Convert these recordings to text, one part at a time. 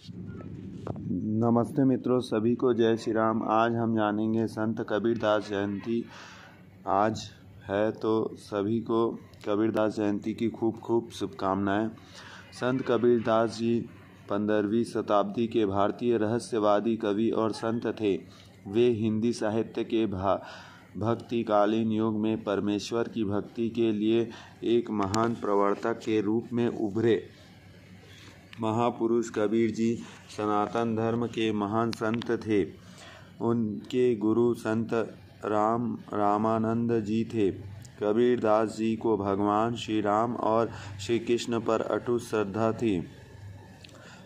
नमस्ते मित्रों, सभी को जय श्री राम। आज हम जानेंगे संत कबीरदास जयंती आज है, तो सभी को कबीरदास जयंती की खूब खूब शुभकामनाएं। संत कबीरदास जी 15वीं शताब्दी के भारतीय रहस्यवादी कवि और संत थे। वे हिंदी साहित्य के भक्तिकालीन युग में परमेश्वर की भक्ति के लिए एक महान प्रवर्तक के रूप में उभरे। महापुरुष कबीर जी सनातन धर्म के महान संत थे। उनके गुरु संत रामानंद जी थे। कबीरदास जी को भगवान श्री राम और श्री कृष्ण पर अटूट श्रद्धा थी।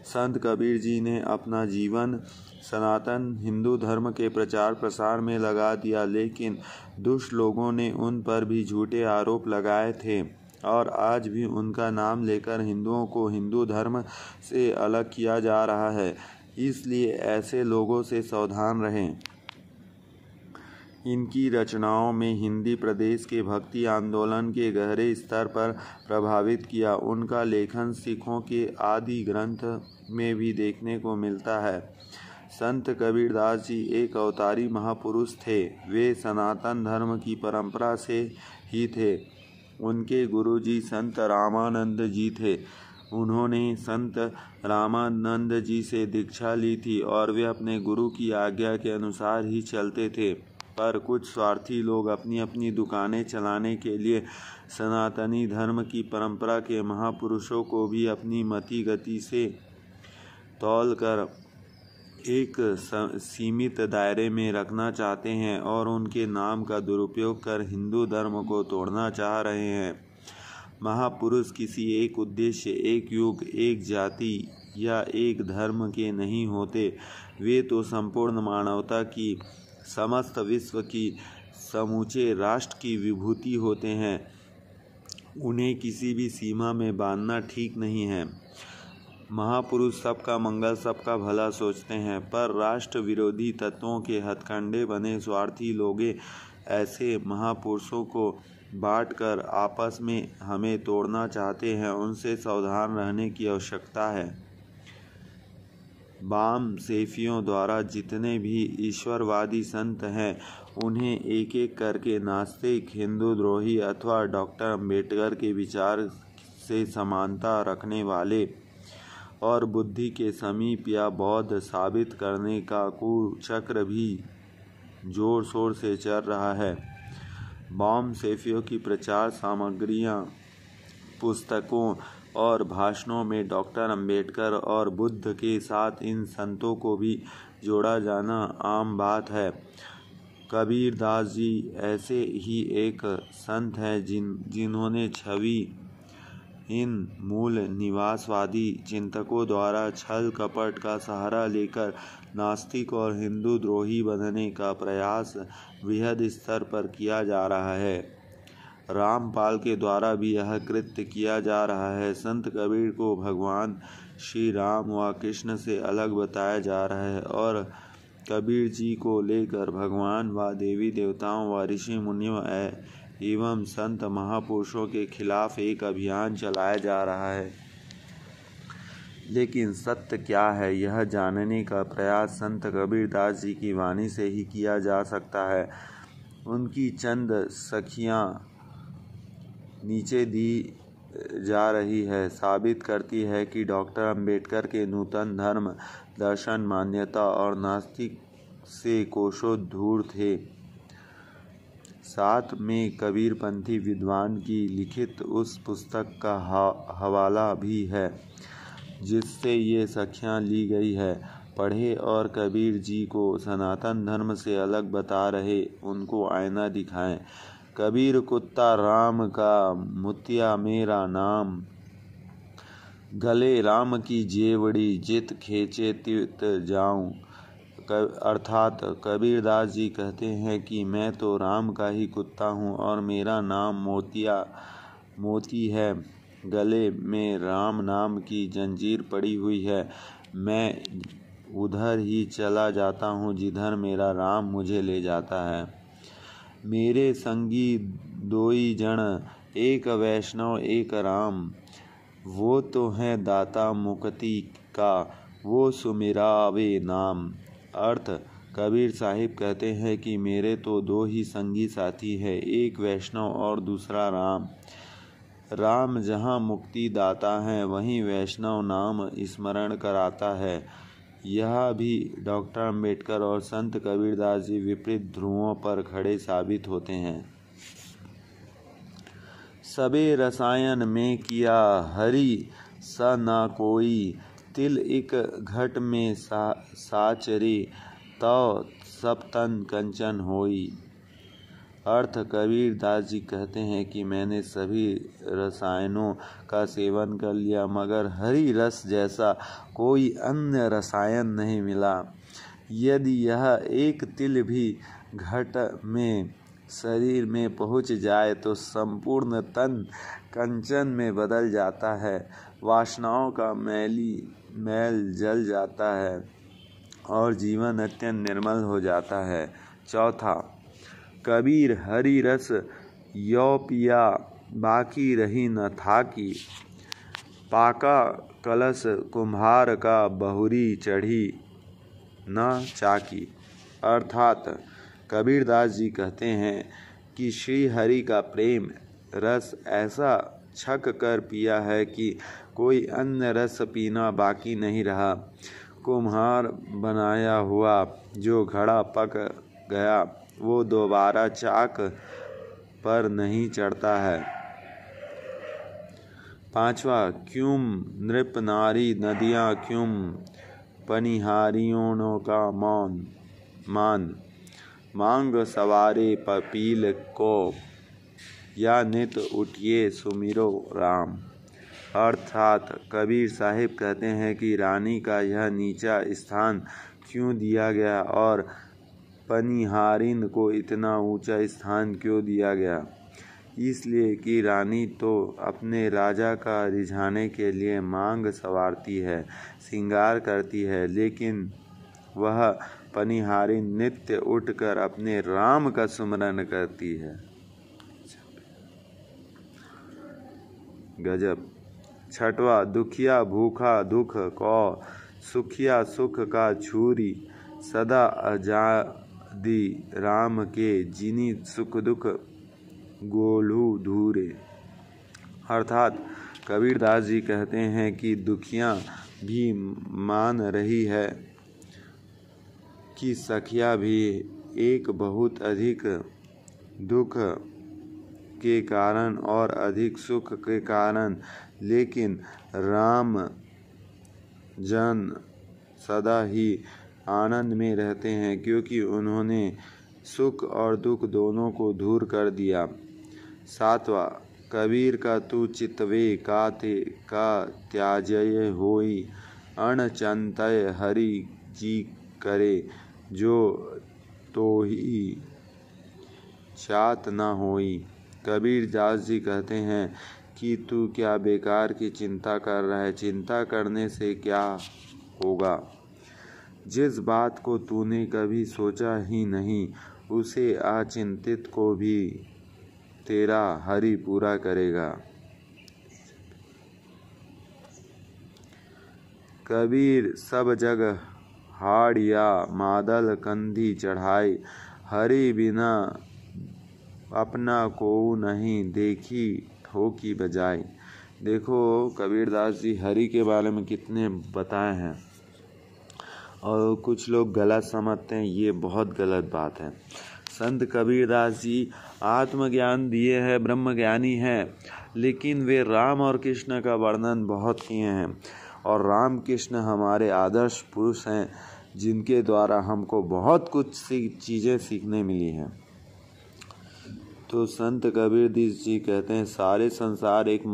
संत कबीर जी ने अपना जीवन सनातन हिंदू धर्म के प्रचार प्रसार में लगा दिया, लेकिन दुष्ट लोगों ने उन पर भी झूठे आरोप लगाए थे और आज भी उनका नाम लेकर हिंदुओं को हिंदू धर्म से अलग किया जा रहा है। इसलिए ऐसे लोगों से सावधान रहें। इनकी रचनाओं में हिंदी प्रदेश के भक्ति आंदोलन के गहरे स्तर पर प्रभावित किया। उनका लेखन सिखों के आदि ग्रंथ में भी देखने को मिलता है। संत कबीरदास जी एक अवतारी महापुरुष थे। वे सनातन धर्म की परंपरा से ही थे। उनके गुरुजी संत रामानंद जी थे। उन्होंने संत रामानंद जी से दीक्षा ली थी और वे अपने गुरु की आज्ञा के अनुसार ही चलते थे। पर कुछ स्वार्थी लोग अपनी अपनी दुकानें चलाने के लिए सनातनी धर्म की परंपरा के महापुरुषों को भी अपनी मति गति से तौलकर एक सीमित दायरे में रखना चाहते हैं और उनके नाम का दुरुपयोग कर हिंदू धर्म को तोड़ना चाह रहे हैं। महापुरुष किसी एक उद्देश्य, एक युग, एक जाति या एक धर्म के नहीं होते। वे तो संपूर्ण मानवता की, समस्त विश्व की, समूचे राष्ट्र की विभूति होते हैं। उन्हें किसी भी सीमा में बांधना ठीक नहीं है। महापुरुष सबका मंगल, सबका भला सोचते हैं, पर राष्ट्र विरोधी तत्वों के हथकंडे बने स्वार्थी लोग ऐसे महापुरुषों को बांटकर आपस में हमें तोड़ना चाहते हैं। उनसे सावधान रहने की आवश्यकता है। वाम सेफियों द्वारा जितने भी ईश्वरवादी संत हैं, उन्हें एक एक करके नास्तिक, हिंदू द्रोही अथवा डॉक्टर अम्बेडकर के विचार से समानता रखने वाले और बुद्धि के समीप या बौद्ध साबित करने का कुचक्र भी जोर शोर से चल रहा है। वाम सेफियों की प्रचार सामग्रियां, पुस्तकों और भाषणों में डॉक्टर अम्बेडकर और बुद्ध के साथ इन संतों को भी जोड़ा जाना आम बात है। कबीरदास जी ऐसे ही एक संत हैं जिन्होंने छवि इन मूल निवासवादी चिंतकों द्वारा छल कपट का सहारा लेकर नास्तिक और हिंदू द्रोही बनने का प्रयास वृहद स्तर पर किया जा रहा है। रामपाल के द्वारा भी यह कृत्य किया जा रहा है। संत कबीर को भगवान श्री राम व कृष्ण से अलग बताया जा रहा है और कबीर जी को लेकर भगवान व देवी देवताओं व ऋषि मुनियों एवं संत महापुरुषों के खिलाफ एक अभियान चलाया जा रहा है। लेकिन सत्य क्या है, यह जानने का प्रयास संत कबीरदास जी की वाणी से ही किया जा सकता है। उनकी चंद सखियां नीचे दी जा रही है साबित करती है कि डॉक्टर अम्बेडकर के नूतन धर्म दर्शन मान्यता और नास्तिक से कोसों दूर थे। साथ में कबीरपंथी विद्वान की लिखित उस पुस्तक का हवाला भी है जिससे ये सखियां ली गई है। पढ़े और कबीर जी को सनातन धर्म से अलग बता रहे उनको आईना दिखाएं। कबीर कुत्ता राम का मुतिया मेरा नाम, गले राम की जेवड़ी जित खेचे तित जाऊं। अर्थात कबीरदास जी कहते हैं कि मैं तो राम का ही कुत्ता हूँ और मेरा नाम मोती है। गले में राम नाम की जंजीर पड़ी हुई है। मैं उधर ही चला जाता हूँ जिधर मेरा राम मुझे ले जाता है। मेरे संगी दोई जन, एक वैष्णव एक राम। वो तो है दाता मुक्ति का, वो सुमिरावे नाम। अर्थ, कबीर साहिब कहते हैं कि मेरे तो दो ही संगी साथी है, एक वैष्णव और दूसरा राम। राम जहाँ मुक्ति दाता है वहीं वैष्णव नाम स्मरण कराता है। यह भी डॉक्टर अम्बेडकर और संत कबीरदास जी विपरीत ध्रुवों पर खड़े साबित होते हैं। सबे रसायन में किया हरि स न कोई, तिल एक घट में साचरे तौ सब तन कंचन होई। अर्थ, कबीर दास जी कहते हैं कि मैंने सभी रसायनों का सेवन कर लिया मगर हरि रस जैसा कोई अन्य रसायन नहीं मिला। यदि यह एक तिल भी घट में शरीर में पहुँच जाए तो संपूर्ण तन कंचन में बदल जाता है, वासनाओं का मैल जल जाता है और जीवन अत्यंत निर्मल हो जाता है। चौथा, कबीर हरि रस यो पिया बाकी रही न थाकी, पाका कलश कुम्हार का बहुरी चढ़ी न चाकी। अर्थात कबीरदास जी कहते हैं कि श्री हरि का प्रेम रस ऐसा छक कर पिया है कि कोई अन्य रस पीना बाकी नहीं रहा। कुम्हार बनाया हुआ जो घड़ा पक गया वो दोबारा चाक पर नहीं चढ़ता है। पांचवा, क्यूम नृप नारी नदियाँ क्यूम, पनिहारियों का मान, मांग सवारे पपील को, या नित उठिए सुमिरो राम। अर्थात कबीर साहिब कहते हैं कि रानी का यह नीचा स्थान क्यों दिया गया और पनिहारिन को इतना ऊंचा स्थान क्यों दिया गया। इसलिए कि रानी तो अपने राजा का रिझाने के लिए मांग संवारती है, श्रृंगार करती है, लेकिन वह पनिहारिन नित्य उठकर अपने राम का सुमरन करती है। गजब। छठवा, दुखिया भूखा दुख को, सुखिया सुख का छूरी, सदा आजादी राम के, जिनी सुख दुख गोलू धूरे। अर्थात कबीरदास जी कहते हैं कि दुखियां भी मान रही है कि सखिया भी एक बहुत अधिक दुख के कारण और अधिक सुख के कारण, लेकिन राम जन सदा ही आनंद में रहते हैं क्योंकि उन्होंने सुख और दुख दोनों को दूर कर दिया। सातवां, कबीर का तू चितवे का त्याजय होई, अणचंतय हरि जी करे, जो तो ही चात न होई। कबीर दास जी कहते हैं कि तू क्या बेकार की चिंता कर रहा है, चिंता करने से क्या होगा। जिस बात को तूने कभी सोचा ही नहीं उसे अचिंतित को भी तेरा हरि पूरा करेगा। कबीर सब जग हाड़ या मादल कंधी चढ़ाई, हरि बिना अपना को नहीं, देखी ठोकी बजाई। देखो कबीरदास जी हरि के बारे में कितने बताए हैं और कुछ लोग गलत समझते हैं, ये बहुत गलत बात है। संत कबीरदास जी आत्मज्ञान दिए हैं, ब्रह्म ज्ञानी हैं, लेकिन वे राम और कृष्ण का वर्णन बहुत किए हैं और राम कृष्ण हमारे आदर्श पुरुष हैं जिनके द्वारा हमको बहुत कुछ चीज़ें सीखने मिली हैं। तो संत कबीरदास जी कहते हैं सारे संसार एक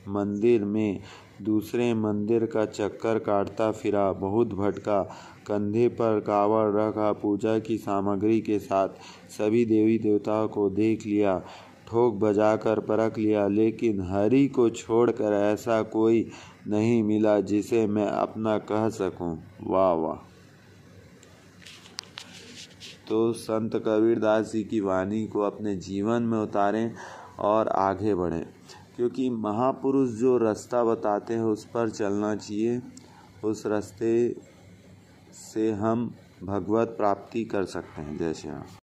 मंदिर में दूसरे मंदिर का चक्कर काटता फिरा, बहुत भटका, कंधे पर कावड़ रखा, पूजा की सामग्री के साथ सभी देवी देवताओं को देख लिया, ठोक बजाकर परख लिया, लेकिन हरि को छोड़कर ऐसा कोई नहीं मिला जिसे मैं अपना कह सकूं। वाह वाह। तो संत कबीरदास जी की वाणी को अपने जीवन में उतारें और आगे बढ़ें, क्योंकि महापुरुष जो रास्ता बताते हैं उस पर चलना चाहिए, उस रास्ते से हम भगवत प्राप्ति कर सकते हैं। जय श्री राम।